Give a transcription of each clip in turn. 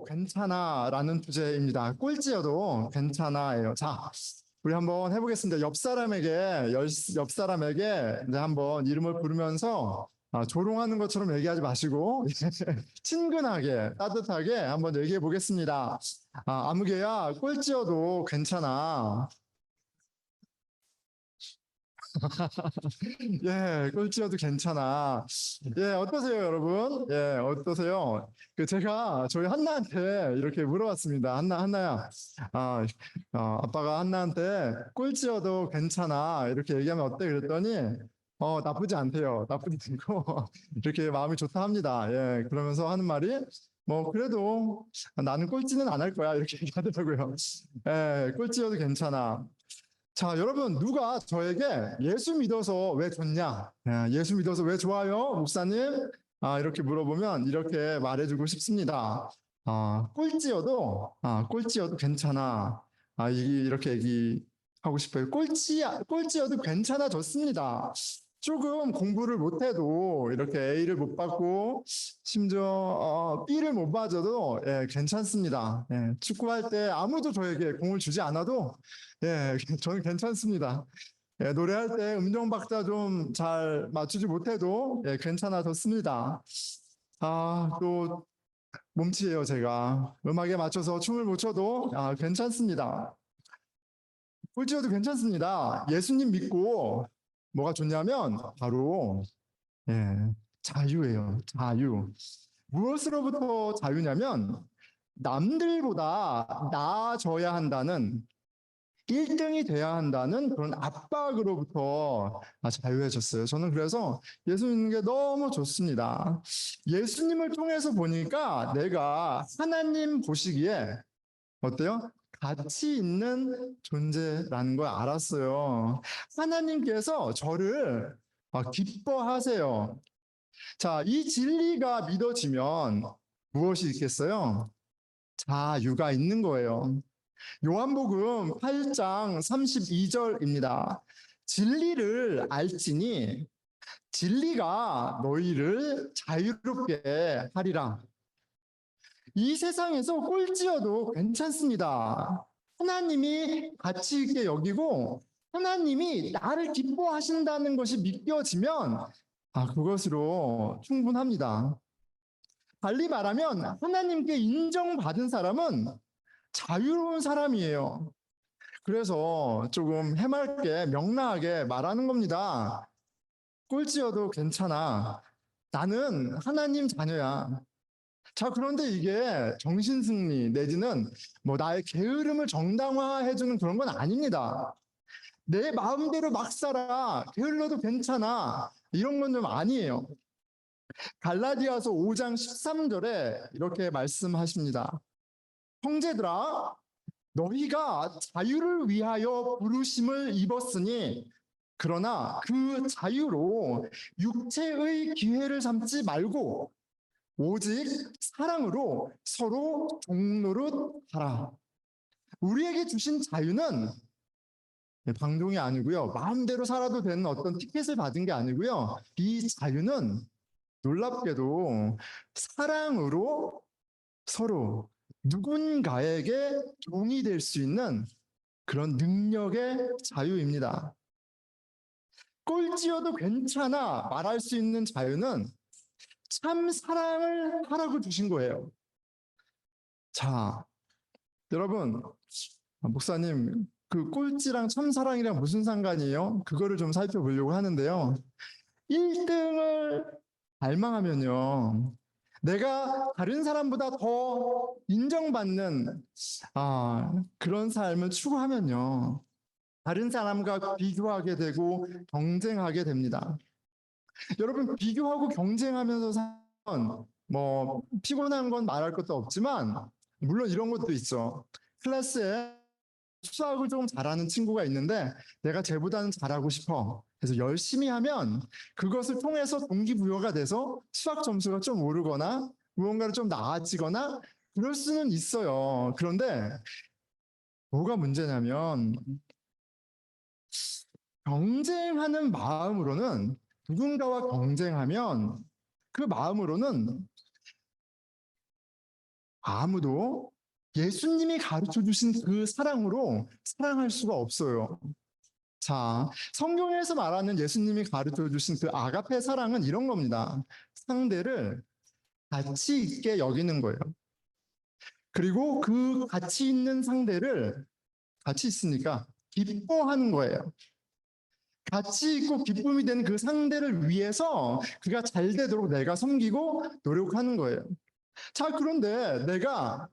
괜찮아라는 주제입니다. 꼴찌여도 괜찮아예요. 자, 우리 한번 해보겠습니다. 옆 사람에게 이제 한번 이름을 부르면서 조롱하는 것처럼 얘기하지 마시고 친근하게 따뜻하게 한번 얘기해 보겠습니다. 아무개야, 꼴찌여도 괜찮아. 예, 꼴찌여도 괜찮아. 예, 어떠세요, 여러분? 예, 어떠세요? 제가 저희 한나한테 이렇게 물어봤습니다. 한나야. 아, 아빠가 한나한테 꼴찌여도 괜찮아. 이렇게 얘기하면 어때? 그랬더니, 나쁘지 않대요. 나쁘지 않고, 이렇게 마음이 좋다 합니다. 예, 그러면서 하는 말이, 뭐, 그래도 나는 꼴찌는 안 할 거야. 이렇게 얘기하더라고요. 예, 꼴찌여도 괜찮아. 자, 여러분, 누가 저에게 예수 믿어서 왜 좋냐? 예수 믿어서 왜 좋아요? 목사님? 이렇게 물어보면 이렇게 말해주고 싶습니다. 꼴찌여도 괜찮아. 이렇게 얘기하고 싶어요. 꼴찌여도 괜찮아졌습니다. 조금 공부를 못해도 이렇게 A를 못 받고 심지어 B를 못 맞아도 예, 괜찮습니다. 예, 축구할 때 아무도 저에게 공을 주지 않아도 예, 저는 괜찮습니다. 예, 노래할 때 음정 박자 좀 잘 맞추지 못해도 예, 괜찮아졌습니다. 또 몸치예요, 제가. 음악에 맞춰서 춤을 못 춰도 괜찮습니다. 꼴찌여도 괜찮습니다. 예수님 믿고 뭐가 좋냐면 바로 예, 자유예요. 자유. 무엇으로부터 자유냐면 남들보다 나아져야 한다는 1등이 돼야 한다는 그런 압박으로부터 자유해졌어요. 저는 그래서 예수 믿는 게 너무 좋습니다. 예수님을 통해서 보니까 내가 하나님 보시기에 어때요? 가치 있는 존재라는 걸 알았어요. 하나님께서 저를 기뻐하세요. 자, 이 진리가 믿어지면 무엇이 있겠어요? 자유가 있는 거예요. 요한복음 8장 32절입니다. 진리를 알지니 진리가 너희를 자유롭게 하리라. 이 세상에서 꼴찌여도 괜찮습니다. 하나님이 가치 있게 여기고 하나님이 나를 기뻐하신다는 것이 믿겨지면 그것으로 충분합니다. 달리 말하면 하나님께 인정받은 사람은 자유로운 사람이에요. 그래서 조금 해맑게 명랑하게 말하는 겁니다. 꼴찌여도 괜찮아. 나는 하나님 자녀야. 자, 그런데 이게 정신승리 내지는 뭐 나의 게으름을 정당화해주는 그런 건 아닙니다. 내 마음대로 막 살아. 게을러도 괜찮아. 이런 건 좀 아니에요. 갈라디아서 5장 13절에 이렇게 말씀하십니다. 형제들아, 너희가 자유를 위하여 부르심을 입었으니 그러나 그 자유로 육체의 기회를 삼지 말고 오직 사랑으로 서로 종노릇하라. 우리에게 주신 자유는 방종이 아니고요. 마음대로 살아도 되는 어떤 티켓을 받은 게 아니고요. 이 자유는 놀랍게도 사랑으로 서로 누군가에게 종이 될 수 있는 그런 능력의 자유입니다. 꼴찌여도 괜찮아 말할 수 있는 자유는 참 사랑을 하라고 주신 거예요. 자, 여러분, 목사님, 그 꼴찌랑 참사랑이랑 무슨 상관이에요? 그거를 좀 살펴보려고 하는데요. 1등을 갈망하면요. 내가 다른 사람보다 더 인정받는 그런 삶을 추구하면요. 다른 사람과 비교하게 되고 경쟁하게 됩니다. 여러분, 비교하고 경쟁하면서 사면 뭐 피곤한 건 말할 것도 없지만 물론 이런 것도 있죠. 클래스에 수학을 좀 잘하는 친구가 있는데 내가 쟤보다는 잘하고 싶어. 그래서 열심히 하면 그것을 통해서 동기부여가 돼서 수학 점수가 좀 오르거나 무언가를 좀 나아지거나 그럴 수는 있어요. 그런데 뭐가 문제냐면 경쟁하는 마음으로는 누군가와 경쟁하면 그 마음으로는 아무도 예수님이 가르쳐 주신 그 사랑으로 사랑할 수가 없어요. 자, 성경에서 말하는 예수님이 가르쳐 주신 그 아가페 사랑은 이런 겁니다. 상대를 가치 있게 여기는 거예요. 그리고 그 가치 있는 상대를 가치 있으니까 기뻐하는 거예요. 가치 있고 기쁨이 되는 그 상대를 위해서 그가 잘 되도록 내가 섬기고 노력하는 거예요. 자, 그런데 내가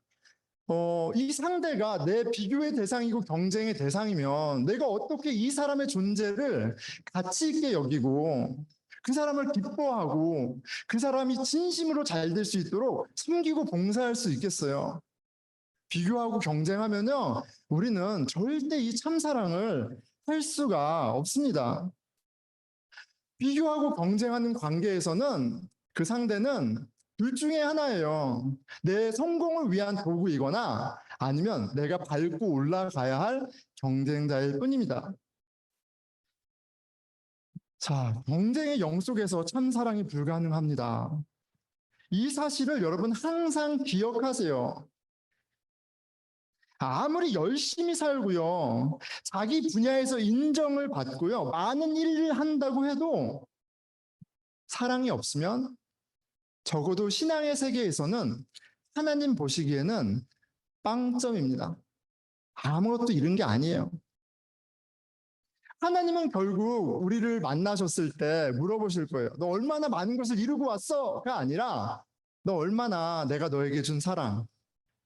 이 상대가 내 비교의 대상이고 경쟁의 대상이면 내가 어떻게 이 사람의 존재를 가치 있게 여기고 그 사람을 기뻐하고 그 사람이 진심으로 잘 될 수 있도록 섬기고 봉사할 수 있겠어요? 비교하고 경쟁하면요, 우리는 절대 이 참사랑을 할 수가 없습니다. 비교하고 경쟁하는 관계에서는 그 상대는 둘 중에 하나예요. 내 성공을 위한 도구이거나 아니면 내가 밟고 올라가야 할 경쟁자일 뿐입니다. 자, 경쟁의 영 속에서 참사랑이 불가능합니다. 이 사실을 여러분 항상 기억하세요. 아무리 열심히 살고요, 자기 분야에서 인정을 받고요, 많은 일을 한다고 해도 사랑이 없으면 적어도 신앙의 세계에서는 하나님 보시기에는 빵점입니다. 아무것도 잃은 게 아니에요. 하나님은 결국 우리를 만나셨을 때 물어보실 거예요. 너 얼마나 많은 것을 이루고 왔어?가 아니라 너 얼마나 내가 너에게 준 사랑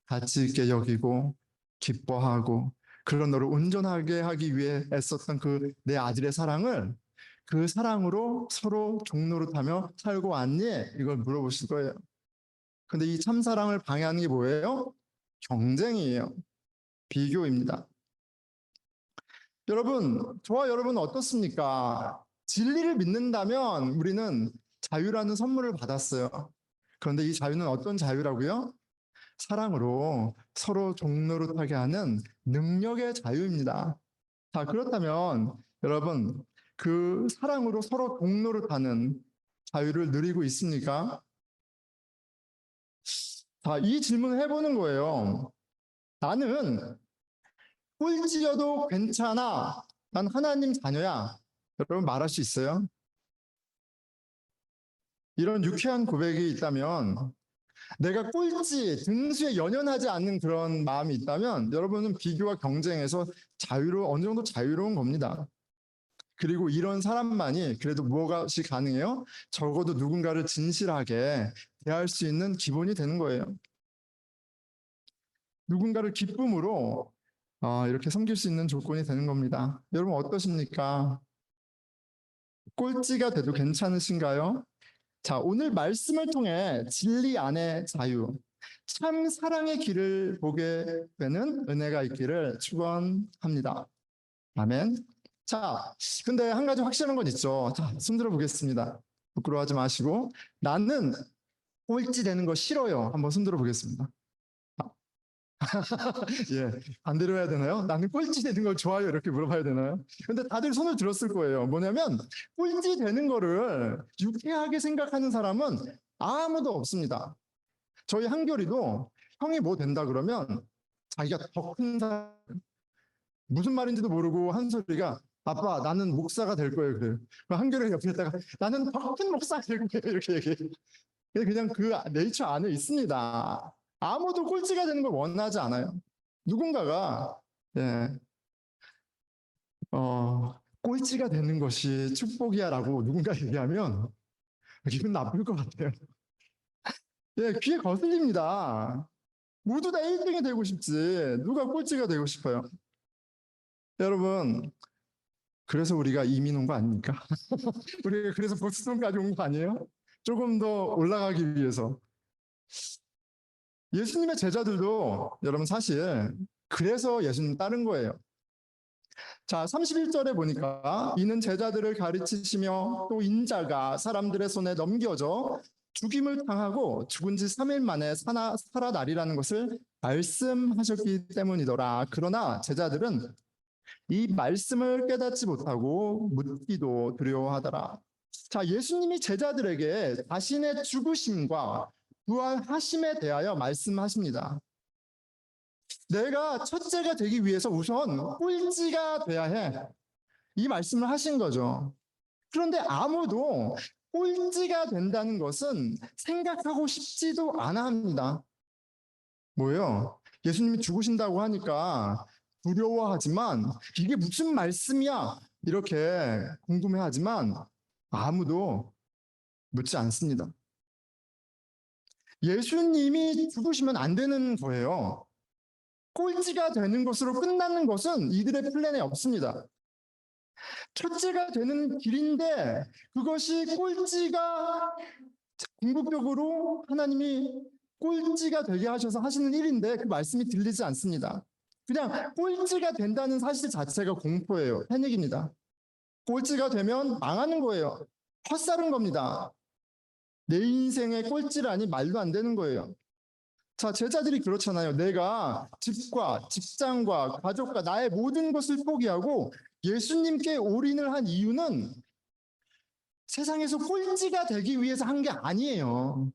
가치 있게 여기고 기뻐하고 그런 너를 온전하게 하기 위해 애썼던 그 내 아들의 사랑을 그 사랑으로 서로 종노릇하며 살고 왔니? 이걸 물어보실 거예요. 근데 이 참사랑을 방해하는 게 뭐예요? 경쟁이에요. 비교입니다. 여러분, 저와 여러분 어떻습니까? 진리를 믿는다면 우리는 자유라는 선물을 받았어요. 그런데 이 자유는 어떤 자유라고요? 사랑으로 서로 종노릇하게 하는 능력의 자유입니다. 자, 그렇다면 여러분, 그 사랑으로 서로 종노릇하는 자유를 누리고 있습니까? 자, 이 질문을 해보는 거예요. 나는 꼴찌여도 괜찮아. 난 하나님 자녀야. 여러분 말할 수 있어요? 이런 유쾌한 고백이 있다면 내가 꼴찌, 등수에 연연하지 않는 그런 마음이 있다면 여러분은 비교와 경쟁에서 어느 정도 자유로운 겁니다. 그리고 이런 사람만이 그래도 무엇이 가능해요? 적어도 누군가를 진실하게 대할 수 있는 기본이 되는 거예요. 누군가를 기쁨으로 이렇게 섬길 수 있는 조건이 되는 겁니다. 여러분 어떠십니까? 꼴찌가 돼도 괜찮으신가요? 자, 오늘 말씀을 통해 진리 안의 자유, 참 사랑의 길을 보게 되는 은혜가 있기를 축원합니다. 아멘. 자, 근데 한 가지 확실한 건 있죠. 자, 손들어 보겠습니다. 부끄러워하지 마시고 나는 꼴찌 되는 거 싫어요. 한번 손들어 보겠습니다. 예, 반대로 해야 되나요? 나는 꼴찌 되는 걸 좋아요. 이렇게 물어봐야 되나요? 근데 다들 손을 들었을 거예요. 뭐냐면 꼴찌 되는 거를 유쾌하게 생각하는 사람은 아무도 없습니다. 저희 한결이도 형이 뭐 된다 그러면 자기가 더 큰 사람 무슨 말인지도 모르고 한 소리가 아빠 나는 목사가 될 거예요. 그래요. 한결이 옆에다가 나는 더 큰 목사가 될 거예요. 이렇게 얘기해요. 그냥 그 네이처 안에 있습니다. 아무도 꼴찌가 되는 걸 원하지 않아요. 누군가가 예, 꼴찌가 되는 것이 축복이야라고 누군가 얘기하면 기분 나쁠 것 같아요. 예, 귀에 거슬립니다. 모두 다 1등이 되고 싶지. 누가 꼴찌가 되고 싶어요? 여러분, 그래서 우리가 이민 온 거 아닙니까? 우리가 그래서 보스턴까지 온 거 아니에요? 조금 더 올라가기 위해서. 예수님의 제자들도 여러분 사실 그래서 예수님 따른 거예요. 자, 31절에 보니까 이는 제자들을 가르치시며 또 인자가 사람들의 손에 넘겨져 죽임을 당하고 죽은 지 3일 만에 살아나리라는 것을 말씀하셨기 때문이더라. 그러나 제자들은 이 말씀을 깨닫지 못하고 묻기도 두려워하더라. 자, 예수님이 제자들에게 자신의 죽으심과 부활하심에 대하여 말씀하십니다. 내가 첫째가 되기 위해서 우선 꼴찌가 돼야 해. 이 말씀을 하신 거죠. 그런데 아무도 꼴찌가 된다는 것은 생각하고 싶지도 않아 합니다. 뭐예요? 예수님이 죽으신다고 하니까 두려워하지만 이게 무슨 말씀이야? 이렇게 궁금해하지만 아무도 묻지 않습니다. 예수님이 죽으시면 안 되는 거예요. 꼴찌가 되는 것으로 끝나는 것은 이들의 플랜에 없습니다. 첫째가 되는 길인데 그것이 꼴찌가 궁극적으로 하나님이 꼴찌가 되게 하셔서 하시는 일인데 그 말씀이 들리지 않습니다. 그냥 꼴찌가 된다는 사실 자체가 공포예요. 패닉입니다. 꼴찌가 되면 망하는 거예요. 헛살은 겁니다. 내 인생의 꼴찌라니 말도 안 되는 거예요. 자, 제자들이 그렇잖아요. 내가 집과 직장과 가족과 나의 모든 것을 포기하고 예수님께 올인을 한 이유는 세상에서 꼴찌가 되기 위해서 한 게 아니에요.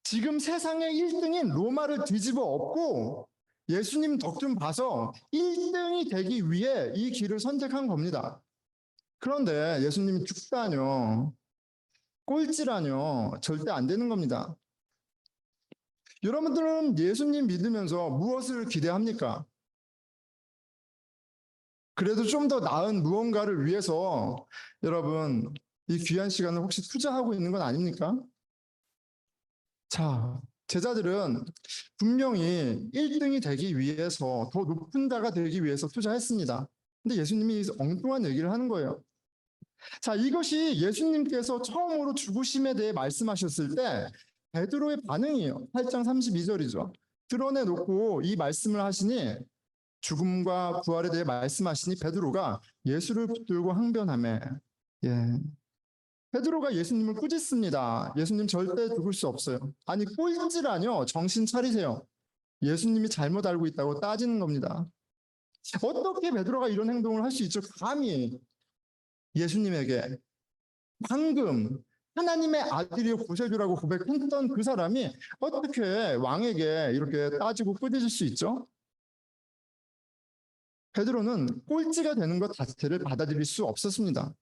지금 세상의 1등인 로마를 뒤집어 엎고 예수님 덕 좀 봐서 1등이 되기 위해 이 길을 선택한 겁니다. 그런데 예수님이 죽다뇨, 꼴찌라뇨, 절대 안 되는 겁니다. 여러분들은 예수님 믿으면서 무엇을 기대합니까? 그래도 좀 더 나은 무언가를 위해서 여러분 이 귀한 시간을 혹시 투자하고 있는 건 아닙니까? 자, 제자들은 분명히 1등이 되기 위해서 더 높은 자가 되기 위해서 투자했습니다. 근데 예수님이 엉뚱한 얘기를 하는 거예요. 자, 이것이 예수님께서 처음으로 죽으심에 대해 말씀하셨을 때 베드로의 반응이에요. 8장 32절이죠. 드러내놓고 이 말씀을 하시니 죽음과 부활에 대해 말씀하시니 베드로가 예수를 붙들고 항변하며 베드로가 예수님을 꾸짖습니다. 예수님 절대 죽을 수 없어요. 아니 꼴찌라뇨. 정신 차리세요. 예수님이 잘못 알고 있다고 따지는 겁니다. 어떻게 베드로가 이런 행동을 할 수 있죠? 감히 예수님에게 방금 하나님의 아들이요 구세주라고 고백했던 그 사람이 어떻게 왕에게 이렇게 따지고 꾸짖을 수 있죠? 베드로는 꼴찌가 되는 것 자체를 받아들일 수 없었습니다.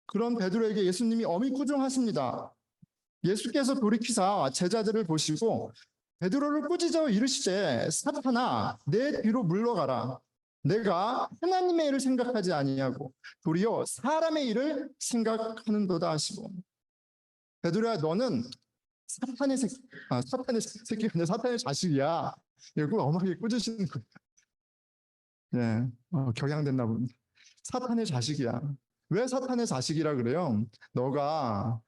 그런 베드로에게 예수님이 엄히 꾸중하십니다. 예수께서 돌이키사 제자들을 보시고 베드로를 꾸짖어 이르시되 사탄아 내 뒤로 물러가라. 내가 하나님의 일을 생각하지 아니하고 도리어 사람의 일을 생각하는도다 하시고 베드로야 너는 사탄의 새끼가 아니라 사탄의 자식이야. 이러고 엄하게 꾸짖으시는 거예요. 격양됐나 봅니다. 사탄의 자식이야. 왜 사탄의 자식이라 그래요? 너가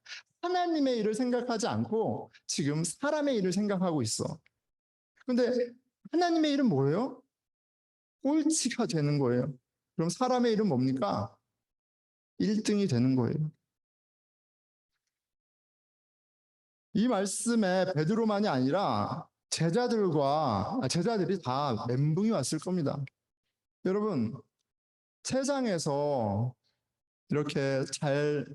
하나님의 일을 생각하지 않고 지금 사람의 일을 생각하고 있어. 근데 하나님의 일은 뭐예요? 꼴찌가 되는 거예요. 그럼 사람의 일은 뭡니까? 1등이 되는 거예요. 이 말씀에 베드로만이 아니라 제자들이 다 멘붕이 왔을 겁니다. 여러분, 세상에서 이렇게 잘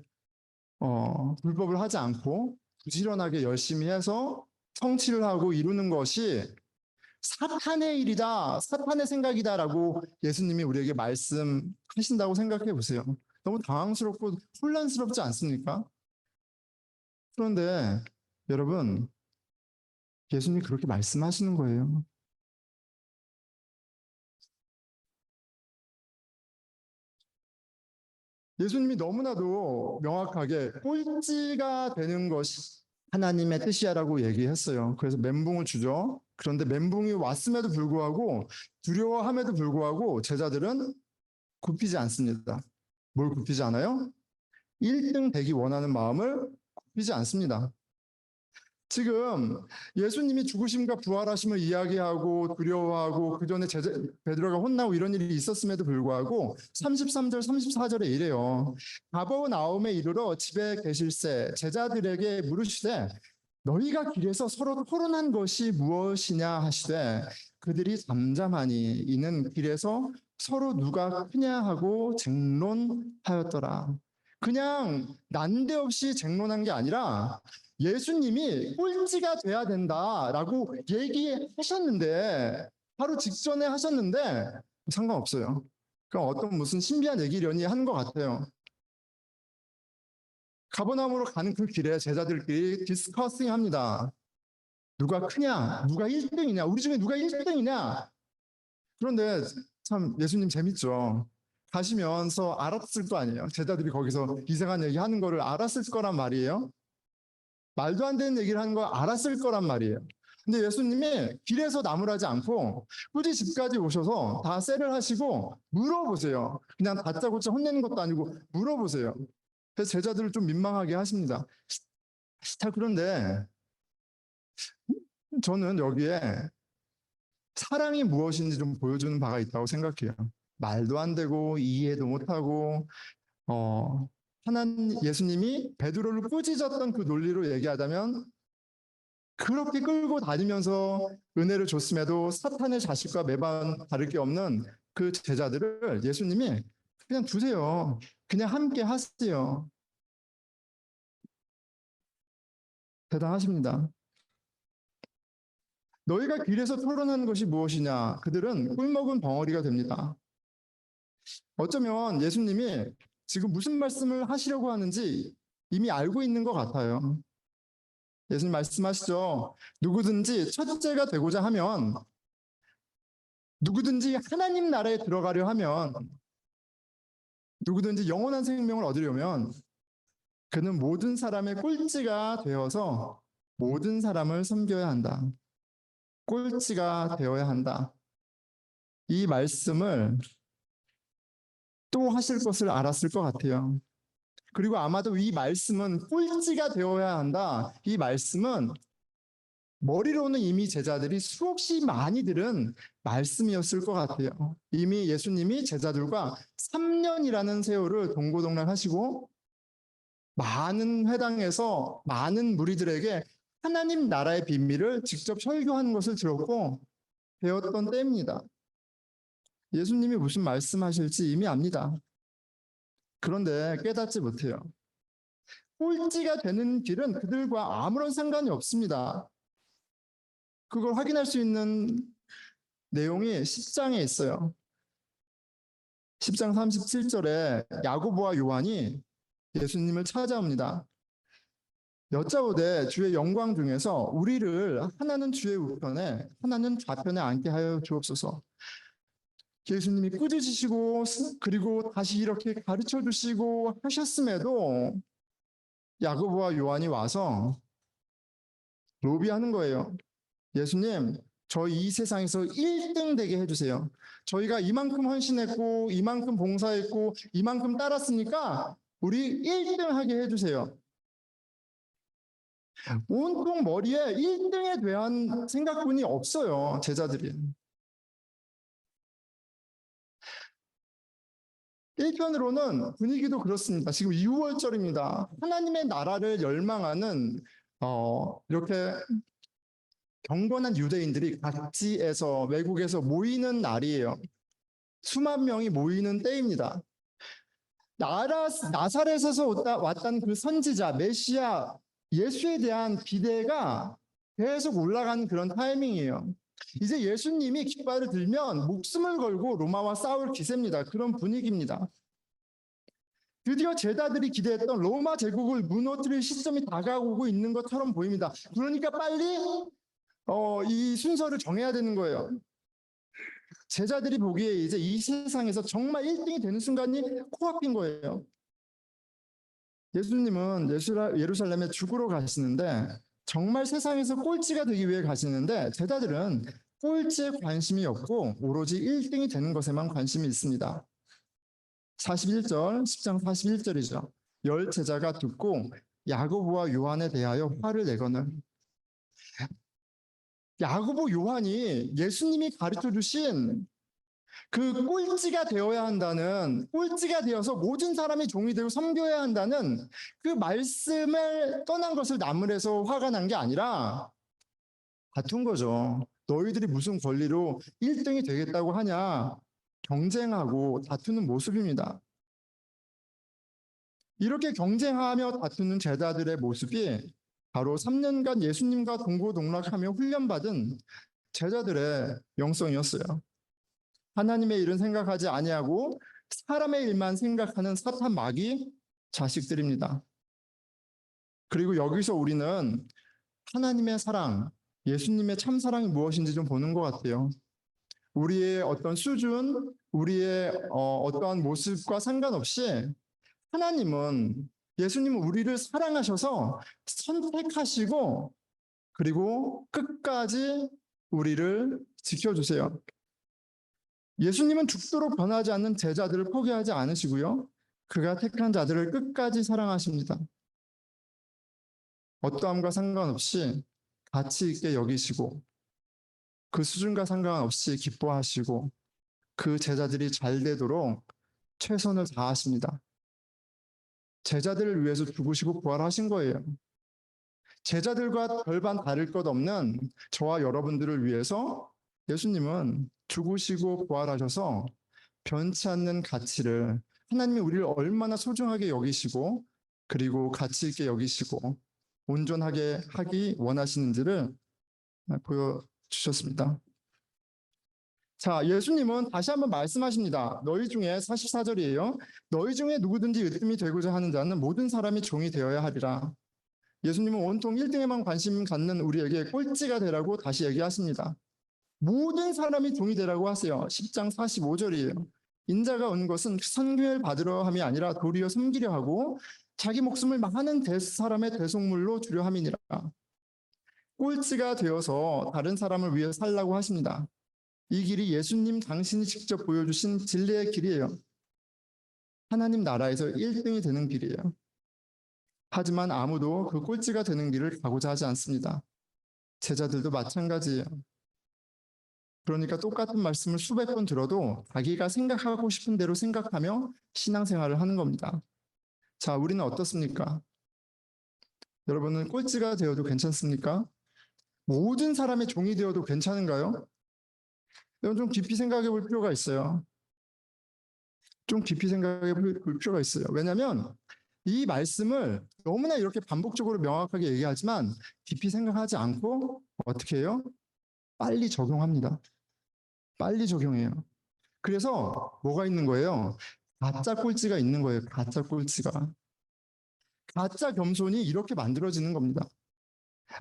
불법을 하지 않고 부지런하게 열심히 해서 성취를 하고 이루는 것이 사탄의 일이다, 사탄의 생각이다라고 예수님이 우리에게 말씀하신다고 생각해 보세요. 너무 당황스럽고 혼란스럽지 않습니까? 그런데 여러분, 예수님이 그렇게 말씀하시는 거예요. 예수님이 너무나도 명확하게 꼴찌가 되는 것이 하나님의 뜻이야라고 얘기했어요. 그래서 멘붕을 주죠. 그런데 멘붕이 왔음에도 불구하고 두려워함에도 불구하고 제자들은 굽히지 않습니다. 뭘 굽히지 않아요? 1등 되기 원하는 마음을 굽히지 않습니다. 지금 예수님이 죽으심과 부활하심을 이야기하고 두려워하고 그 전에 베드로가 혼나고 이런 일이 있었음에도 불구하고 33절 34절에 이래요. 가버나움에 이르러 집에 계실새 제자들에게 물으시되 너희가 길에서 서로 토론한 것이 무엇이냐 하시되 그들이 잠잠하니 이는 길에서 서로 누가 크냐 하고 쟁론하였더라. 그냥 난데없이 쟁론한 게 아니라 예수님이 꼴찌가 돼야 된다라고 얘기하셨는데, 바로 직전에 하셨는데 상관없어요. 그럼 어떤 무슨 신비한 얘기려니 하는 것 같아요. 가버나움으로 가는 그 길에 제자들끼리 디스커싱 합니다. 누가 크냐? 누가 1등이냐? 우리 중에 누가 1등이냐? 그런데 참 예수님 재밌죠. 가시면서 알았을 거 아니에요. 제자들이 거기서 이상한 얘기 하는 거를 알았을 거란 말이에요. 말도 안 되는 얘기를 하는 걸 알았을 거란 말이에요. 근데 예수님이 길에서 나무라지 않고 굳이 집까지 오셔서 다 셀을 하시고 물어보세요. 그냥 다짜고짜 혼내는 것도 아니고 물어보세요. 그래서 제자들을 좀 민망하게 하십니다. 자, 그런데 저는 여기에 사랑이 무엇인지 좀 보여주는 바가 있다고 생각해요. 말도 안 되고 이해도 못하고 하나님 예수님이 베드로를 꾸짖었던 그 논리로 얘기하자면 그렇게 끌고 다니면서 은혜를 줬음에도 사탄의 자식과 매번 다를 게 없는 그 제자들을 예수님이 그냥 두세요. 그냥 함께 하세요. 대단하십니다. 너희가 길에서 토론하는 것이 무엇이냐? 그들은 꿀먹은 벙어리가 됩니다. 어쩌면 예수님이 지금 무슨 말씀을 하시려고 하는지 이미 알고 있는 것 같아요. 예수님 말씀하시죠. 누구든지 첫째가 되고자 하면, 누구든지 하나님 나라에 들어가려 하면, 누구든지 영원한 생명을 얻으려면 그는 모든 사람의 꼴찌가 되어서 모든 사람을 섬겨야 한다. 꼴찌가 되어야 한다. 이 말씀을 또 하실 것을 알았을 것 같아요. 그리고 아마도 이 말씀은 꼴찌가 되어야 한다. 이 말씀은 머리로는 이미 제자들이 수없이 많이 들은 말씀이었을 것 같아요. 이미 예수님이 제자들과 3년이라는 세월을 동고동락 하시고 많은 회당에서 많은 무리들에게 하나님 나라의 비밀을 직접 설교하는 것을 들었고 배웠던 때입니다. 예수님이 무슨 말씀하실지 이미 압니다. 그런데 깨닫지 못해요. 꼴찌가 되는 길은 그들과 아무런 상관이 없습니다. 그걸 확인할 수 있는 내용이 10장에 있어요. 10장 37절에 야고보와 요한이 예수님을 찾아옵니다. 여짜오되 주의 영광 중에서 우리를 하나는 주의 우편에 하나는 좌편에 앉게 하여 주옵소서. 예수님이 꾸짖으시고 그리고 다시 이렇게 가르쳐 주시고 하셨음에도 야고보와 요한이 와서 로비하는 거예요. 예수님, 저희 이 세상에서 1등 되게 해주세요. 저희가 이만큼 헌신했고 이만큼 봉사했고 이만큼 따랐으니까 우리 1등 하게 해주세요. 온통 머리에 1등에 대한 생각뿐이 없어요. 제자들이. 1편으로는 분위기도 그렇습니다. 지금 6월절입니다. 하나님의 나라를 열망하는 이렇게 경건한 유대인들이 각지에서 외국에서 모이는 날이에요. 수만 명이 모이는 때입니다. 나사렛에서 왔던 그 선지자 메시아 예수에 대한 기대가 계속 올라가는 그런 타이밍이에요. 이제 예수님이 깃발을 들면 목숨을 걸고 로마와 싸울 기세입니다. 그런 분위기입니다. 드디어 제자들이 기대했던 로마 제국을 무너뜨릴 시점이 다가오고 있는 것처럼 보입니다. 그러니까 빨리 이 순서를 정해야 되는 거예요. 제자들이 보기에 이제 이 세상에서 정말 1등이 되는 순간이 코앞인 거예요. 예수님은 예루살렘에 죽으러 가시는데 정말 세상에서 꼴찌가 되기 위해 가시는데 제자들은 꼴찌에 관심이 없고 오로지 1등이 되는 것에만 관심이 있습니다. 41절, 10장 41절이죠. 열 제자가 듣고 야고보와 요한에 대하여 화를 내거늘. 야고보 요한이 예수님이 가르쳐 주신 그 꼴찌가 되어야 한다는, 꼴찌가 되어서 모든 사람이 종이 되고 섬겨야 한다는 그 말씀을 떠난 것을 나무래서 화가 난 게 아니라 다툰 거죠. 너희들이 무슨 권리로 1등이 되겠다고 하냐. 경쟁하고 다투는 모습입니다. 이렇게 경쟁하며 다투는 제자들의 모습이 바로 3년간 예수님과 동고동락하며 훈련받은 제자들의 영성이었어요. 하나님의 일은 생각하지 아니하고 사람의 일만 생각하는 사탄 마귀 자식들입니다. 그리고 여기서 우리는 하나님의 사랑, 예수님의 참 사랑이 무엇인지 좀 보는 것 같아요. 우리의 어떤 수준, 우리의 어떠한 모습과 상관없이 하나님은, 예수님은 우리를 사랑하셔서 선택하시고 그리고 끝까지 우리를 지켜주세요. 예수님은 죽도록 변하지 않는 제자들을 포기하지 않으시고요. 그가 택한 자들을 끝까지 사랑하십니다. 어떠함과 상관없이 가치 있게 여기시고 그 수준과 상관없이 기뻐하시고 그 제자들이 잘 되도록 최선을 다하십니다. 제자들을 위해서 죽으시고 부활하신 거예요. 제자들과 별반 다를 것 없는 저와 여러분들을 위해서 예수님은 죽으시고 부활하셔서 변치 않는 가치를, 하나님이 우리를 얼마나 소중하게 여기시고 그리고 가치 있게 여기시고 온전하게 하기 원하시는지를 보여주셨습니다. 자, 예수님은 다시 한번 말씀하십니다. 너희 중에 44절이에요. 너희 중에 누구든지 으뜸이 되고자 하는 자는 모든 사람이 종이 되어야 하리라. 예수님은 온통 1등에만 관심 갖는 우리에게 꼴찌가 되라고 다시 얘기하십니다. 모든 사람이 종이 되라고 하세요. 10장 45절이에요. 인자가 온 것은 선교를 받으려 함이 아니라 도리어 섬기려 하고 자기 목숨을 많은 사람의 대속물로 주려 함이니라. 꼴찌가 되어서 다른 사람을 위해 살라고 하십니다. 이 길이 예수님 당신이 직접 보여주신 진리의 길이에요. 하나님 나라에서 1등이 되는 길이에요. 하지만 아무도 그 꼴찌가 되는 길을 가고자 하지 않습니다. 제자들도 마찬가지예요. 그러니까 똑같은 말씀을 수백 번 들어도 자기가 생각하고 싶은 대로 생각하며 신앙생활을 하는 겁니다. 자, 우리는 어떻습니까? 여러분은 꼴찌가 되어도 괜찮습니까? 모든 사람의 종이 되어도 괜찮은가요? 여러분 좀 깊이 생각해 볼 필요가 있어요. 좀 깊이 생각해 볼 필요가 있어요. 왜냐하면 이 말씀을 너무나 이렇게 반복적으로 명확하게 얘기하지만 깊이 생각하지 않고 어떻게 해요? 빨리 적용합니다. 빨리 적용해요. 그래서 뭐가 있는 거예요? 가짜 꼴찌가 있는 거예요. 가짜 꼴찌가. 가짜 겸손이 이렇게 만들어지는 겁니다.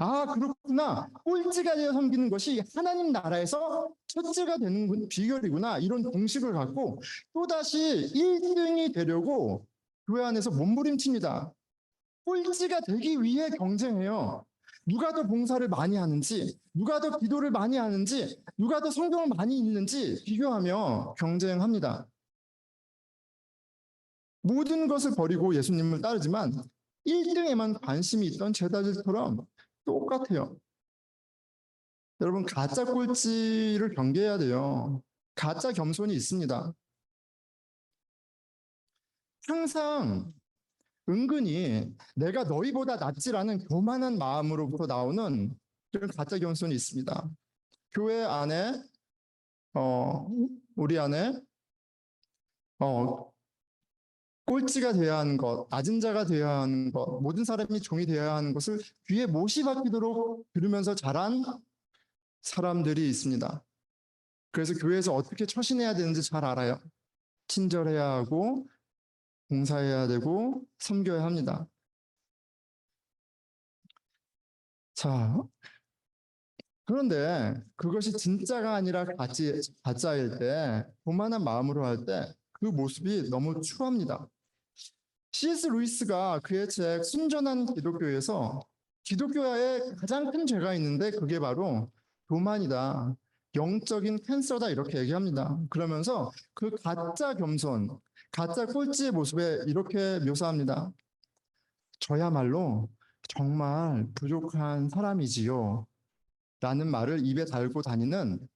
아, 그렇구나. 꼴찌가 되어 섬기는 것이 하나님 나라에서 첫째가 되는 비결이구나. 이런 공식을 갖고 또다시 1등이 되려고 교회 안에서 몸부림칩니다. 꼴찌가 되기 위해 경쟁해요. 누가 더 봉사를 많이 하는지, 누가 더 기도를 많이 하는지, 누가 더 성경을 많이 읽는지 비교하며 경쟁합니다. 모든 것을 버리고 예수님을 따르지만 1등에만 관심이 있던 제자들처럼 똑같아요. 여러분, 가짜 꼴찌를 경계해야 돼요. 가짜 겸손이 있습니다. 항상 은근히 내가 너희보다 낫지라는 교만한 마음으로부터 나오는 그런 가짜 겸손이 있습니다. 교회 안에 우리 안에 꼴찌가 되어야 하는 것, 낮은 자가 되어야 하는 것, 모든 사람이 종이 되어야 하는 것을 귀에 못이 박히도록 들으면서 자란 사람들이 있습니다. 그래서 교회에서 어떻게 처신해야 되는지 잘 알아요. 친절해야 하고 봉사해야 되고 섬겨야 합니다. 자, 그런데 그것이 진짜가 아니라 가짜일 때, 교만한 마음으로 할 때 그 모습이 너무 추합니다. C.S. 루이스가 그의 책 순전한 기독교에서 기독교의 가장 큰 죄가 있는데 그게 바로 교만이다. 영적인 캔서다 이렇게 얘기합니다. 그러면서 그 가짜 겸손, 가짜 꼴찌의 모습에 이렇게 묘사합니다. 저야말로 정말 부족한 사람이지요. 라는 말을 입에 달고 다니는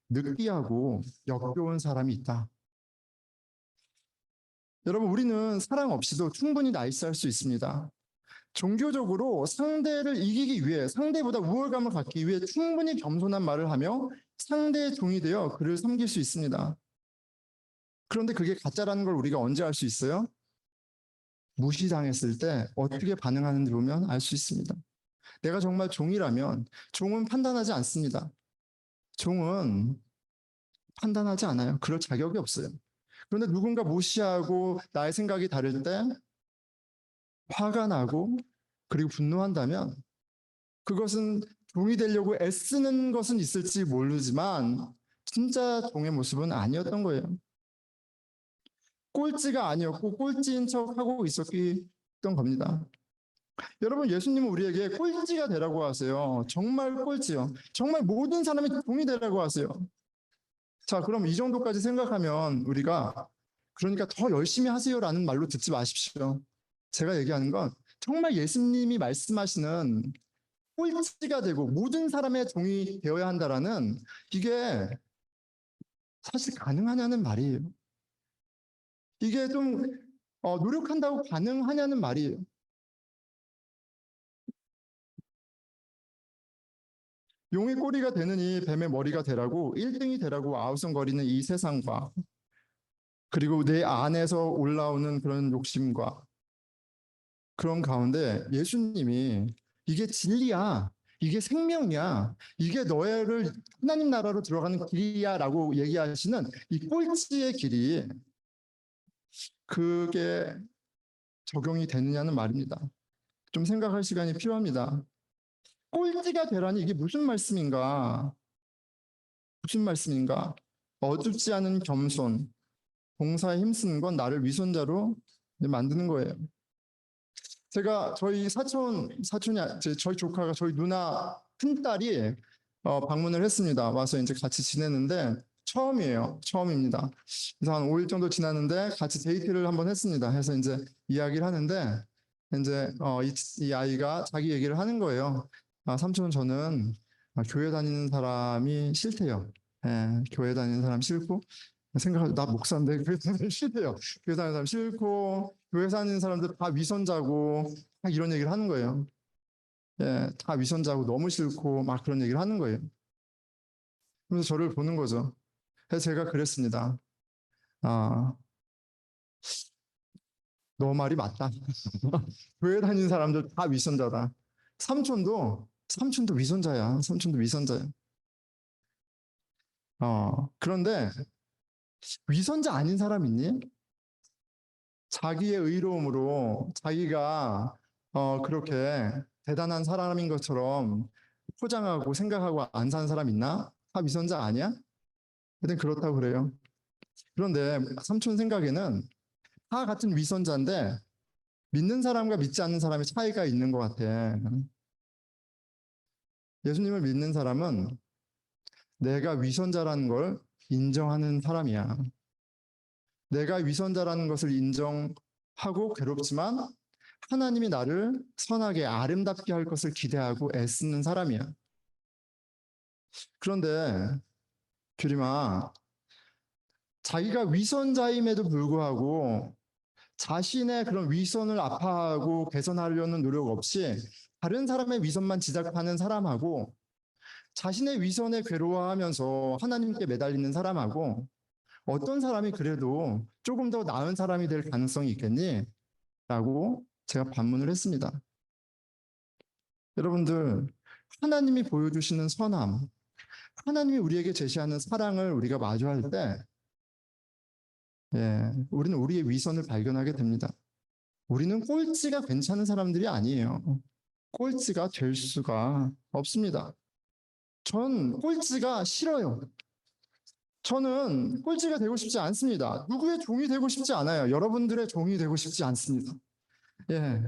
느끼하고 역겨운 사람이 있다. 여러분, 우리는 사랑 없이도 충분히 나이스할 수 있습니다. 종교적으로 상대를 이기기 위해, 상대보다 우월감을 갖기 위해 충분히 겸손한 말을 하며 상대의 종이 되어 그를 섬길 수 있습니다. 그런데 그게 가짜라는 걸 우리가 언제 알 수 있어요? 무시당했을 때 어떻게 반응하는지 보면 알 수 있습니다. 내가 정말 종이라면 종은 판단하지 않습니다. 종은 판단하지 않아요. 그럴 자격이 없어요. 그런데 누군가 무시하고 나의 생각이 다를 때 화가 나고 그리고 분노한다면 그것은 종이 되려고 애쓰는 것은 있을지 모르지만 진짜 종의 모습은 아니었던 거예요. 꼴찌가 아니었고 꼴찌인 척하고 있었던 겁니다. 여러분, 예수님은 우리에게 꼴찌가 되라고 하세요. 정말 꼴찌요. 정말 모든 사람이 종이 되라고 하세요. 자, 그럼 이 정도까지 생각하면 우리가 그러니까 더 열심히 하세요라는 말로 듣지 마십시오. 제가 얘기하는 건 정말 예수님이 말씀하시는 꼴찌가 되고 모든 사람의 종이 되어야 한다라는 이게 사실 가능하냐는 말이에요. 이게 좀 노력한다고 가능하냐는 말이에요. 용의 꼬리가 되느니 뱀의 머리가 되라고 1등이 되라고 아우성거리는 이 세상과 그리고 내 안에서 올라오는 그런 욕심과 그런 가운데 예수님이 이게 진리야. 이게 생명이야. 이게 너를 하나님 나라로 들어가는 길이야 라고 얘기하시는 이 꼴찌의 길이 그게 적용이 되느냐는 말입니다. 좀 생각할 시간이 필요합니다. 꼴찌가 되라니 이게 무슨 말씀인가? 무슨 말씀인가? 어둡지 않은 겸손, 봉사에 힘쓰는 건 나를 위선자로 만드는 거예요. 제가 저희 사촌이 저희 조카가 저희 누나 큰딸이 방문을 했습니다. 와서 이제 같이 지냈는데 처음입니다. 그래서 한 5일 정도 지났는데 같이 데이트를 한번 했습니다. 해서 이제 이야기를 하는데 이제 이 아이가 자기 얘기를 하는 거예요. 삼촌 저는 교회 다니는 사람이 싫대요. 예, 교회 다니는 사람 싫고 나 목사인데 교회 다니는 사람 싫대요. 교회 다니는 사람 싫고 교회 다니는 사람들 다 위선자고 막 이런 얘기를 하는 거예요. 예, 다 위선자고 너무 싫고 막 그런 얘기를 하는 거예요. 그래서 저를 보는 거죠. 그래서 제가 그랬습니다. 아, 너 말이 맞다. 교회 다니는 사람들 다 위선자다. 삼촌도 위선자야. 삼촌도 위선자야. 그런데 위선자 아닌 사람 있니? 자기의 의로움으로 자기가 그렇게 대단한 사람인 것처럼 포장하고 생각하고 안 사는 사람 있나? 다 위선자 아니야? 하여튼 그렇다고 그래요. 그런데 삼촌 생각에는 다 같은 위선자인데 믿는 사람과 믿지 않는 사람의 차이가 있는 것 같아. 예수님을 믿는 사람은 내가 위선자라는 걸 인정하는 사람이야. 내가 위선자라는 것을 인정하고 괴롭지만 하나님이 나를 선하게 아름답게 할 것을 기대하고 애쓰는 사람이야. 그런데 규림아, 자기가 위선자임에도 불구하고 자신의 그런 위선을 아파하고 개선하려는 노력 없이 다른 사람의 위선만 지적하는 사람하고 자신의 위선에 괴로워하면서 하나님께 매달리는 사람하고 어떤 사람이 그래도 조금 더 나은 사람이 될 가능성이 있겠니? 라고 제가 반문을 했습니다. 여러분들, 하나님이 보여주시는 선함, 하나님이 우리에게 제시하는 사랑을 우리가 마주할 때, 우리는 우리의 위선을 발견하게 됩니다. 우리는 꼴찌가 괜찮은 사람들이 아니에요. 꼴찌가 될 수가 없습니다. 전 꼴찌가 싫어요. 저는 꼴찌가 되고 싶지 않습니다. 누구의 종이 되고 싶지 않아요. 여러분들의 종이 되고 싶지 않습니다. 예.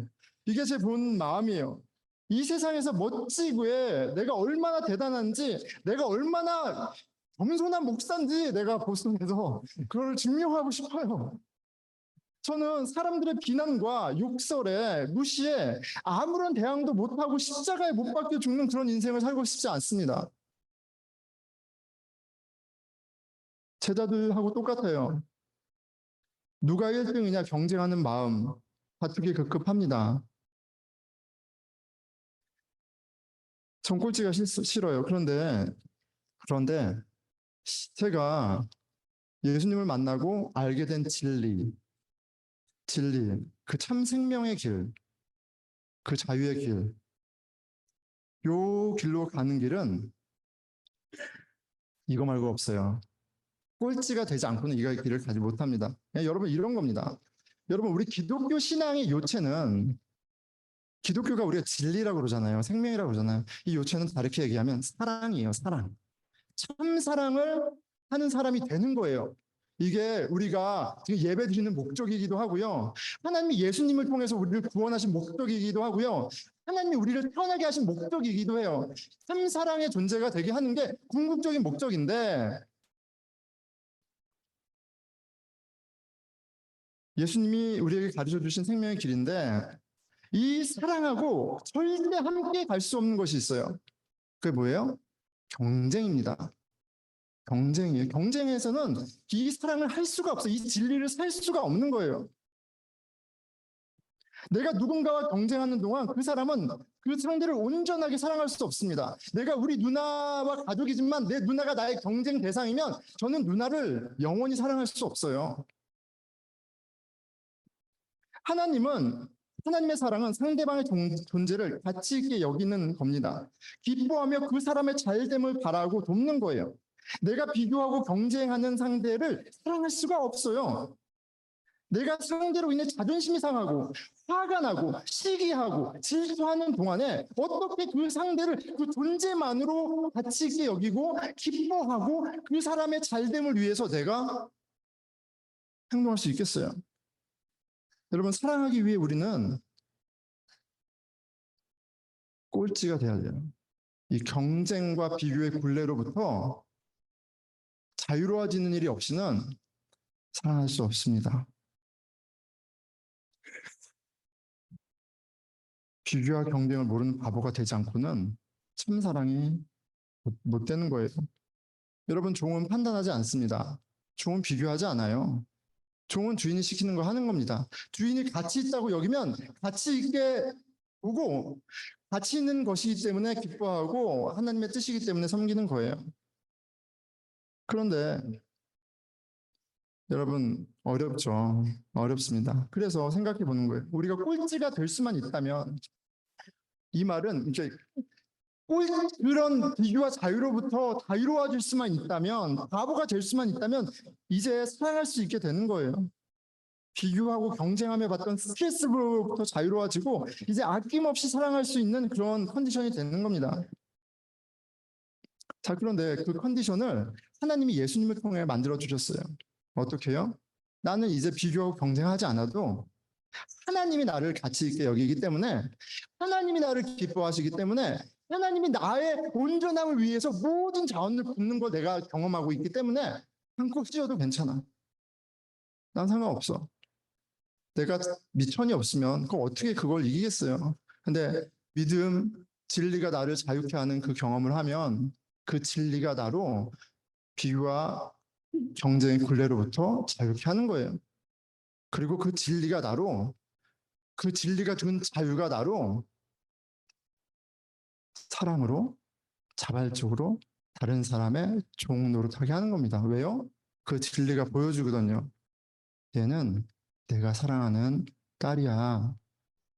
이게 제 본 마음이에요. 이 세상에서 멋지게 내가 얼마나 대단한지, 내가 얼마나 겸손한 목사인지 내가 보스턴에서 그걸 증명하고 싶어요. 저는 사람들의 비난과 욕설에 무시에 아무런 대항도 못하고 십자가에 못 박혀 죽는 그런 인생을 살고 싶지 않습니다. 제자들하고 똑같아요. 누가 1등이냐 경쟁하는 마음 다투기 급급합니다. 전 꼴찌가 싫어요. 그런데 제가 예수님을 만나고 알게 된 진리. 그 참 생명의 길, 그 자유의 길, 요 길로 가는 길은 이거 말고 없어요. 꼴찌가 되지 않고는 이 길을 가지 못합니다. 여러분 이런 겁니다. 여러분 우리 기독교 신앙의 요체는 기독교가 우리가 진리라고 그러잖아요. 생명이라고 그러잖아요. 이 요체는 다르게 얘기하면 사랑이에요. 사랑. 참 사랑을 하는 사람이 되는 거예요. 이게 우리가 지금 예배 드리는 목적이기도 하고요. 하나님이 예수님을 통해서 우리를 구원하신 목적이기도 하고요. 하나님이 우리를 태어나게 하신 목적이기도 해요. 참 사랑의 존재가 되게 하는 게 궁극적인 목적인데 예수님이 우리에게 가르쳐 주신 생명의 길인데 이 사랑하고 절대 함께 갈 수 없는 것이 있어요. 그게 뭐예요? 경쟁입니다. 경쟁이에요. 경쟁에서는 이 사랑을 할 수가 없어요. 이 진리를 살 수가 없는 거예요. 내가 누군가와 경쟁하는 동안 그 사람은 그 상대를 온전하게 사랑할 수 없습니다. 내가 우리 누나와 가족이지만 내 누나가 나의 경쟁 대상이면 저는 누나를 영원히 사랑할 수 없어요. 하나님의 사랑은 상대방의 존재를 가치 있게 여기는 겁니다. 기뻐하며 그 사람의 잘됨을 바라고 돕는 거예요. 내가 비교하고 경쟁하는 상대를 사랑할 수가 없어요. 내가 상대로 인해 자존심이 상하고 화가 나고 시기하고 질투하는 동안에 어떻게 그 상대를 그 존재만으로 가치 있게 여기고 기뻐하고 그 사람의 잘됨을 위해서 내가 행동할 수 있겠어요? 여러분 사랑하기 위해 우리는 꼴찌가 돼야 돼요. 이 경쟁과 비교의 굴레로부터 자유로워지는 일이 없이는 사랑할 수 없습니다. 비교와 경쟁을 모르는 바보가 되지 않고는 참 사랑이 못 되는 거예요. 여러분 종은 판단하지 않습니다. 종은 비교하지 않아요. 종은 주인이 시키는 거 하는 겁니다. 주인이 가치 있다고 여기면 가치 있게 보고 가치 있는 것이기 때문에 기뻐하고 하나님의 뜻이기 때문에 섬기는 거예요. 그런데 여러분 어렵죠. 어렵습니다. 그래서 생각해 보는 거예요. 우리가 꼴찌가 될 수만 있다면 이 말은 이제 그런 비교와 자유로부터 자유로워질 수만 있다면 바보가 될 수만 있다면 이제 사랑할 수 있게 되는 거예요. 비교하고 경쟁하며 받던 스트레스로부터 자유로워지고 이제 아낌없이 사랑할 수 있는 그런 컨디션이 되는 겁니다. 자, 그런데 그 컨디션을 하나님이 예수님을 통해 만들어 주셨어요. 어떻게 해요? 나는 이제 비교하고 경쟁하지 않아도 하나님이 나를 가치 있게 여기기 때문에 하나님이 나를 기뻐하시기 때문에 하나님이 나의 온전함을 위해서 모든 자원을 붓는 걸 내가 경험하고 있기 때문에 한국 찢어도 괜찮아. 난 상관없어. 내가 미천이 없으면 어떻게 그걸 이기겠어요. 근데 믿음, 진리가 나를 자유케 하는 그 경험을 하면 그 진리가 나로 비교와 경쟁의 굴레로부터 자유케 하는 거예요. 그리고 그 진리가 나로 그 진리가 준 자유가 나로 사랑으로 자발적으로 다른 사람의 종 노릇하게 하는 겁니다. 왜요? 그 진리가 보여주거든요. 얘는 내가 사랑하는 딸이야.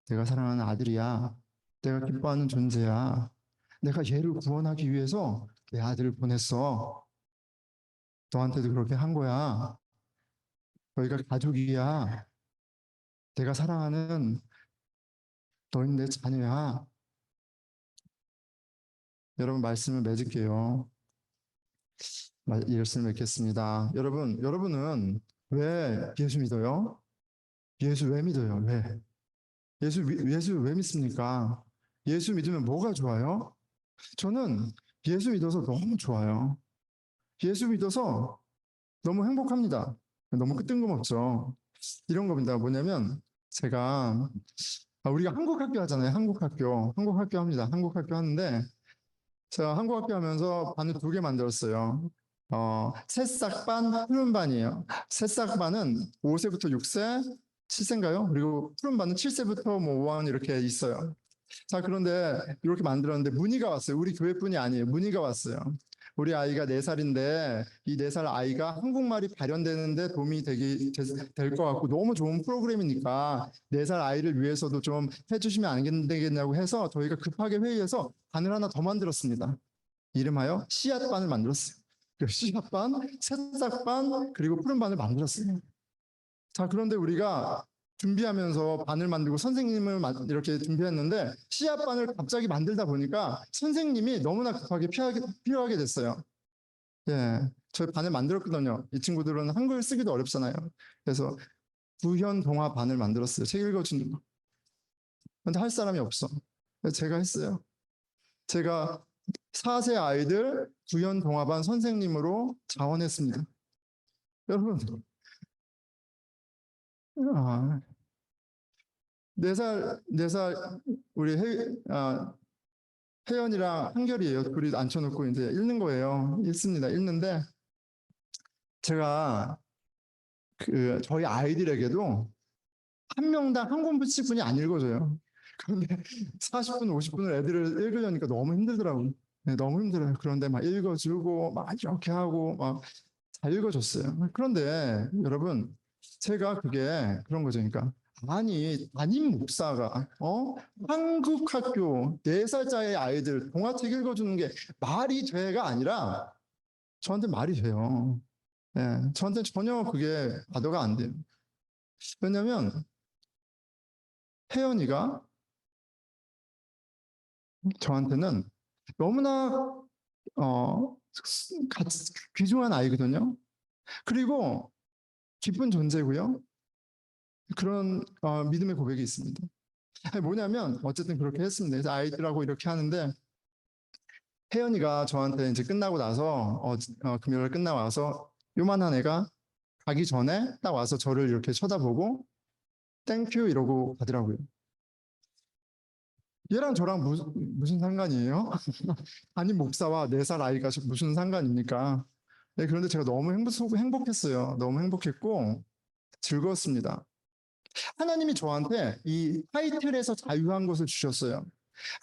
내가 사랑하는 아들이야. 내가 기뻐하는 존재야. 내가 얘를 구원하기 위해서 내 아들을 보냈어. 너한테도 그렇게 한 거야. 너희가 가족이야. 내가 사랑하는 너희는 내 자녀야. 여러분 말씀을 맺을게요. 말씀을 맺겠습니다. 여러분은 왜 예수 믿어요? 예수 왜 믿어요? 왜? 예수 왜 믿습니까? 예수 믿으면 뭐가 좋아요? 저는 예수 믿어서 너무 좋아요. 예수 믿어서 너무 행복합니다. 너무 뜬금없죠. 이런 겁니다. 뭐냐면 제가 우리가 한국 학교 하잖아요. 한국 학교 합니다. 한국 학교 하는데 제가 한국 학교 하면서 반을 2개 만들었어요. 새싹반, 푸른반이에요. 새싹반은 5세부터 6세, 7세인가요? 그리고 푸른반은 7세부터 5학 이렇게 있어요. 자, 그런데 이렇게 만들었는데 문의가 왔어요. 우리 교회뿐이 아니에요. 문의가 왔어요. 우리 아이가 4살인데 이 4살 아이가 한국말이 발현되는데 도움이 될 것 같고 너무 좋은 프로그램이니까 4살 아이를 위해서도 좀 해주시면 안 되겠냐고 해서 저희가 급하게 회의해서 반을 하나 더 만들었습니다. 이름하여 씨앗반을 만들었어요. 그 씨앗반, 새싹반, 그리고 푸른반을 만들었어요. 자, 그런데 우리가 준비하면서 반을 만들고 선생님을 이렇게 준비했는데 씨앗반을 갑자기 만들다 보니까 선생님이 너무나 급하게 필요하게 됐어요. 예, 저희 반을 만들었거든요. 이 친구들은 한글 쓰기도 어렵잖아요. 그래서 구현 동화 반을 만들었어요. 책 읽어주는 거. 근데 할 사람이 없어. 그래서 제가 했어요. 제가 4세 아이들 구현 동화반 선생님으로 자원했습니다. 여러분, 아, 4살 우리 혜연이랑 한결이에요. 둘이 앉혀놓고 이제 읽는 거예요. 읽습니다. 읽는데 제가 저희 아이들에게도 한 명당 한 권씩뿐이 안 읽어줘요. 그런데 40분, 50분을 애들을 읽으려니까 너무 힘들더라고요. 네, 너무 힘들어요. 그런데 막 읽어주고 막 이렇게 하고 막 잘 읽어줬어요. 그런데 여러분, 제가 그게 그런 거죠. 그러니까 아니 담임 목사가 한국 학교 4살짜리 아이들 동화책 읽어주는 게 말이 돼가 아니라 저한테 말이 돼요. 예, 저한테 전혀 그게 과도가 안 돼요. 왜냐면 혜연이가 저한테는 너무나 귀중한 아이거든요. 그리고 기쁜 존재고요. 그런 믿음의 고백이 있습니다. 뭐냐면 어쨌든 그렇게 했습니다. 그래서 아이들하고 이렇게 하는데 혜연이가 저한테 이제 끝나고 나서 금요일 끝나고 와서 요만한 애가 가기 전에 딱 와서 저를 이렇게 쳐다보고 땡큐 이러고 가더라고요. 얘랑 저랑 무슨 상관이에요? 아니 목사와 4살 아이가 무슨 상관입니까? 네, 그런데 제가 너무 행복했어요. 너무 행복했고 즐거웠습니다. 하나님이 저한테 이 타이틀에서 자유한 것을 주셨어요.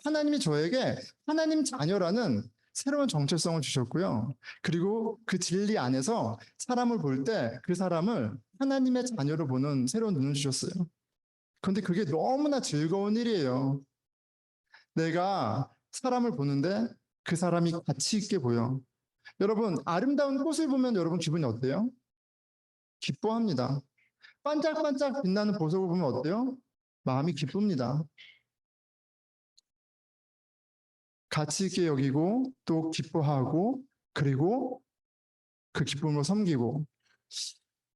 하나님이 저에게 하나님 자녀라는 새로운 정체성을 주셨고요. 그리고 그 진리 안에서 사람을 볼 때 그 사람을 하나님의 자녀로 보는 새로운 눈을 주셨어요. 그런데 그게 너무나 즐거운 일이에요. 내가 사람을 보는데 그 사람이 가치 있게 보여. 여러분, 아름다운 꽃을 보면 여러분 기분이 어때요? 기뻐합니다. 반짝반짝 빛나는 보석을 보면 어때요? 마음이 기쁩니다. 가치 있게 여기고 또 기뻐하고 그리고 그 기쁨으로 섬기고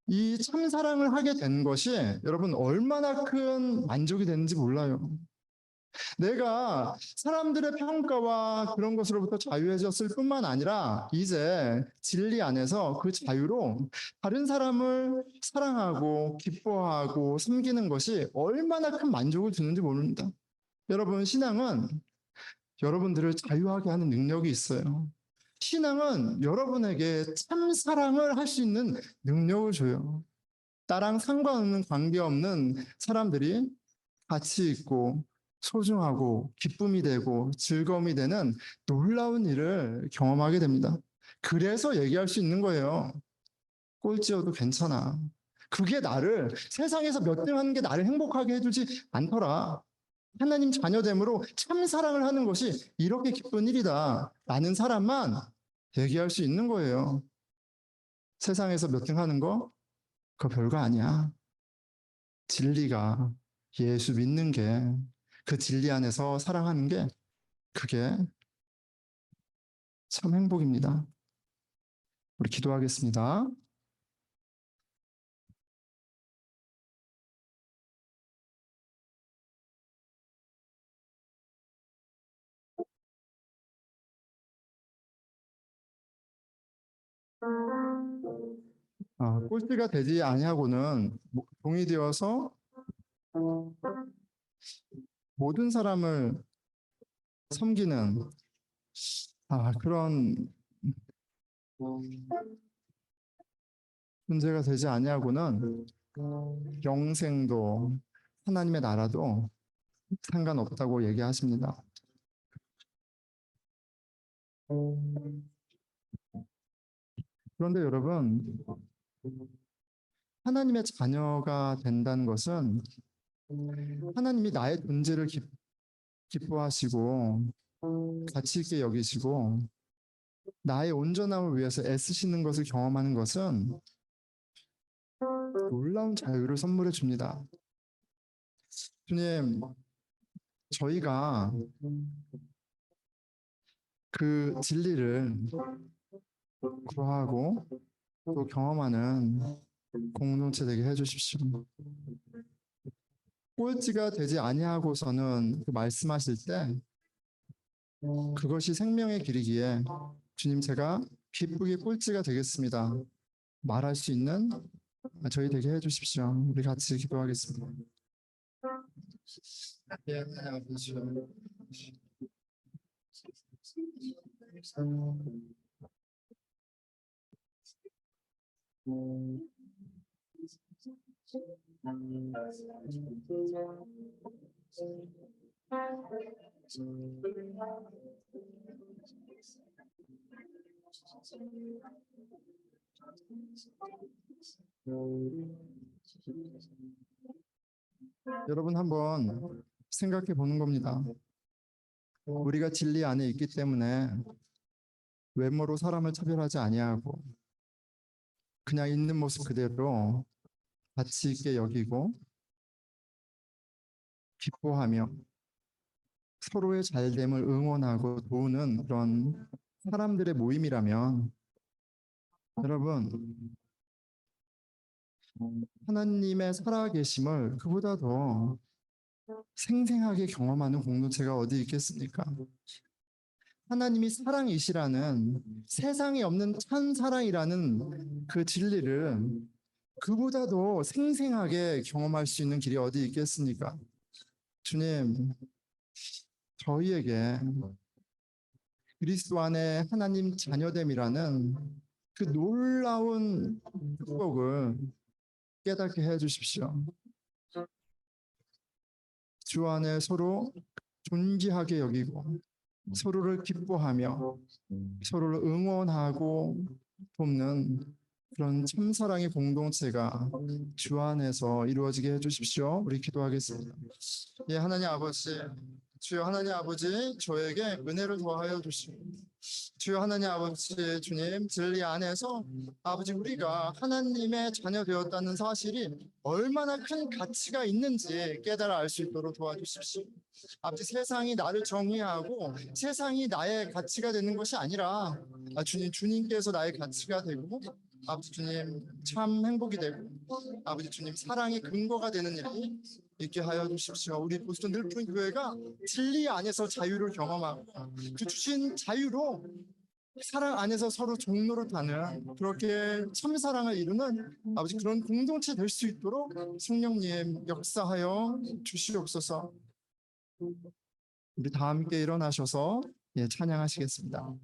이 참사랑을 하게 된 것이 여러분 얼마나 큰 만족이 되는지 몰라요. 내가 사람들의 평가와 그런 것으로부터 자유해졌을 뿐만 아니라 이제 진리 안에서 그 자유로 다른 사람을 사랑하고 기뻐하고 섬기는 것이 얼마나 큰 만족을 주는지 모릅니다. 여러분, 신앙은 여러분들을 자유하게 하는 능력이 있어요. 신앙은 여러분에게 참 사랑을 할 수 있는 능력을 줘요. 나랑 상관없는 관계없는 사람들이 가치 있고 소중하고 기쁨이 되고 즐거움이 되는 놀라운 일을 경험하게 됩니다. 그래서 얘기할 수 있는 거예요. 꼴찌여도 괜찮아. 그게 나를 세상에서 몇 등 하는 게 나를 행복하게 해주지 않더라. 하나님 자녀됨으로 참 사랑을 하는 것이 이렇게 기쁜 일이다. 라는 사람만 얘기할 수 있는 거예요. 세상에서 몇 등 하는 거? 그거 별거 아니야. 진리가 예수 믿는 게 그 진리 안에서 사랑하는 게 그게 참 행복입니다. 우리 기도하겠습니다. 꼴찌가 되지 아니하고는 종이 되어서 모든 사람을 섬기는 그런 문제가 되지 아니하고는 영생도 하나님의 나라도 상관없다고 얘기하십니다. 그런데 여러분, 하나님의 자녀가 된다는 것은 하나님이 나의 존재를 기뻐하시고 가치 있게 여기시고 나의 온전함을 위해서 애쓰시는 것을 경험하는 것은 놀라운 자유를 선물해 줍니다. 주님, 저희가 그 진리를 구하고 또 경험하는 공동체 되게 해주십시오. 꼴찌가 되지 아니하고서는 그 말씀하실 때 그것이 생명의 길이기에 주님 제가 기쁘게 꼴찌가 되겠습니다. 말할 수 있는 저희 되게 해주십시오. 우리 같이 기도하겠습니다. 예, 하나님 아버지. 여러분 한번 생각해 보는 겁니다. 우리가 진리 안에 있기 때문에 외모로 사람을 차별하지 아니하고 그냥 있는 모습 그대로 가치 있게 여기고 기뻐하며 서로의 잘됨을 응원하고 도우는 그런 사람들의 모임이라면 여러분 하나님의 살아계심을 그보다 더 생생하게 경험하는 공동체가 어디 있겠습니까? 하나님이 사랑이시라는 세상에 없는 천사랑이라는 그 진리를 그보다도 생생하게 경험할 수 있는 길이 어디 있겠습니까? 주님, 저희에게 그리스도 안에 하나님 자녀됨이라는 그 놀라운 축복을 깨닫게 해 주십시오. 주 안에 서로 존귀하게 여기고 서로를 기뻐하며 서로를 응원하고 돕는 그런 참사랑의 공동체가 주 안에서 이루어지게 해주십시오. 우리 기도하겠습니다. 예, 하나님 아버지, 주여 하나님 아버지, 저에게 은혜를 더하여 주시고 주여 하나님 아버지 주님 진리 안에서 아버지 우리가 하나님의 자녀 되었다는 사실이 얼마나 큰 가치가 있는지 깨달아 알 수 있도록 도와주십시오. 아버지 세상이 나를 정의하고 세상이 나의 가치가 되는 것이 아니라 주님께서 나의 가치가 되고 아버지 주님 참 행복이 되고 아버지 주님 사랑의 근거가 되는 일이 있게 하여 주십시오. 우리 보스턴 늘픈 교회가 진리 안에서 자유를 경험하고 그 주신 자유로 사랑 안에서 서로 종로를 타는 그렇게 참사랑을 이루는 아버지 그런 공동체 될 수 있도록 성령님 역사하여 주시옵소서. 우리 다 함께 일어나셔서 찬양하시겠습니다.